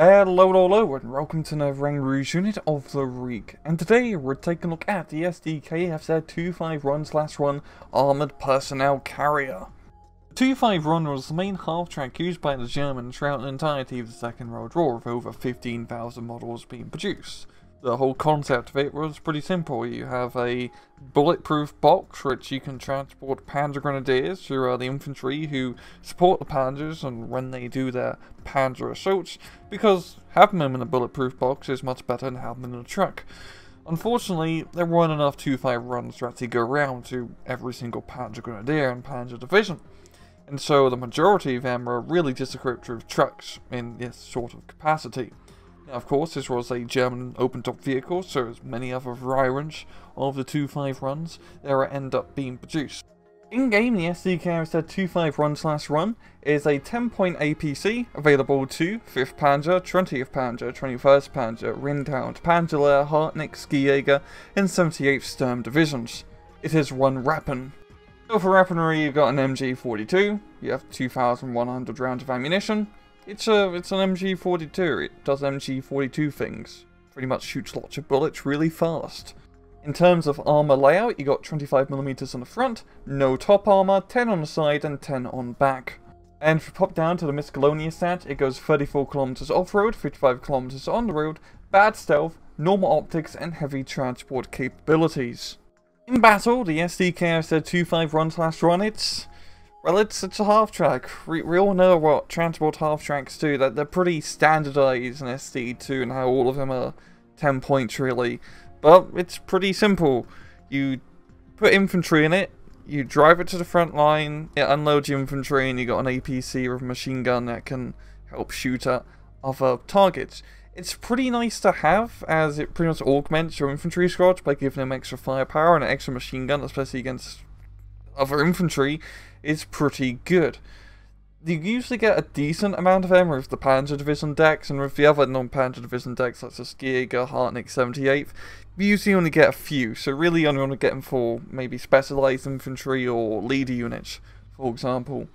Hello, and welcome to another Ring Rouge unit of the week. And today we're taking a look at the SDKFZ 25-run/1 Armoured Personnel Carrier. The 25-run was the main half-track used by the Germans throughout the entirety of the Second World War, with over 15,000 models being produced. The whole concept of it was pretty simple. You have a bulletproof box which you can transport Panzer Grenadiers through the infantry who support the Panzers and when they do their Panzer assaults, because having them in a bulletproof box is much better than having them in a truck. Unfortunately, there weren't enough 25-runs to actually go around to every single Panzer Grenadier and Panzer Division, and so the majority of them were really just equipped with trucks in this sort of capacity. Now, of course, this was a German open-top vehicle, so as many other variants of the 25-runs there end up being produced. In-game, the SDKFZ 25-run/1 is a 10-point APC available to 5th Panzer, 20th Panzer, 21st Panzer, Rindound, Panzer, Hartnick, Skijäger, and 78th Sturm divisions. It is one Rappen. So for Rappenry, you've got an MG42, you have 2,100 rounds of ammunition. It's an MG42, it does MG42 things. Pretty much shoots lots of bullets really fast. In terms of armor layout, you got 25mm on the front, no top armor, 10 on the side and 10 on back. And if you pop down to the miscellaneous stat, it goes 34km off-road, 55km on the road, bad stealth, normal optics and heavy transport capabilities. In battle, the SDKFZ 25-run/1, it's a half-track. We all know what transport half-tracks do, that they're pretty standardized in SD2 and how all of them are 10 points really. But it's pretty simple. You put infantry in it, you drive it to the front line, it unloads your infantry, and you got an APC with a machine gun that can help shoot at other targets. It's pretty nice to have, as it pretty much augments your infantry squad by giving them extra firepower, and an extra machine gun, especially against other infantry, is pretty good. You usually get a decent amount of them with the Panzer Division decks, and with the other non-Panzer Division decks such as Skijäger, Hartnick, 78th, you usually only get a few, so really only want to get them for maybe specialised infantry or leader units, for example.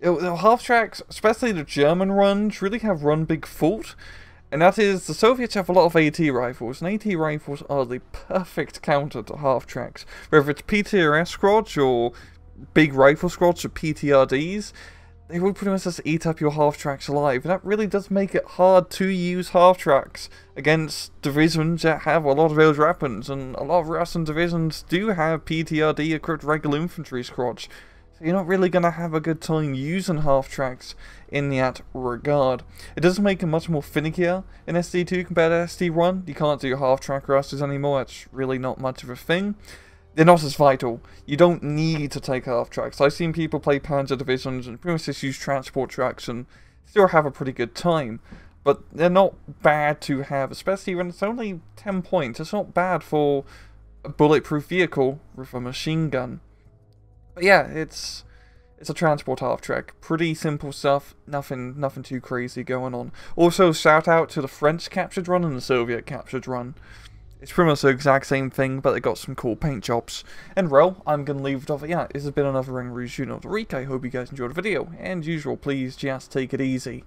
The half-tracks, especially the German runs, really have one big fault, and that is the Soviets have a lot of AT rifles, and AT rifles are the perfect counter to half-tracks. Whether it's PTRS squads or big rifle squads or PTRDs, they will pretty much just eat up your half-tracks alive, and that really does make it hard to use half-tracks against divisions that have a lot of those weapons, and a lot of Russian divisions do have PTRD equipped regular infantry squads, so you're not really going to have a good time using half-tracks in that regard. It does make it much more finickier in SD2 compared to SD1. You can't do half-track rushes anymore, it's really not much of a thing. They're not as vital. You don't need to take half-tracks. I've seen people play Panzer Divisions and pretty much just use transport tracks and still have a pretty good time. But they're not bad to have, especially when it's only 10 points. It's not bad for a bulletproof vehicle with a machine gun. But yeah, it's a transport half-track. Pretty simple stuff. Nothing too crazy going on. Also, shout out to the French captured run and the Soviet captured run. It's pretty much the exact same thing, but they got some cool paint jobs. And well, I'm going to leave it off. Yeah, this has been another Ring Rouge unit of the week. I hope you guys enjoyed the video. And usual, please just take it easy.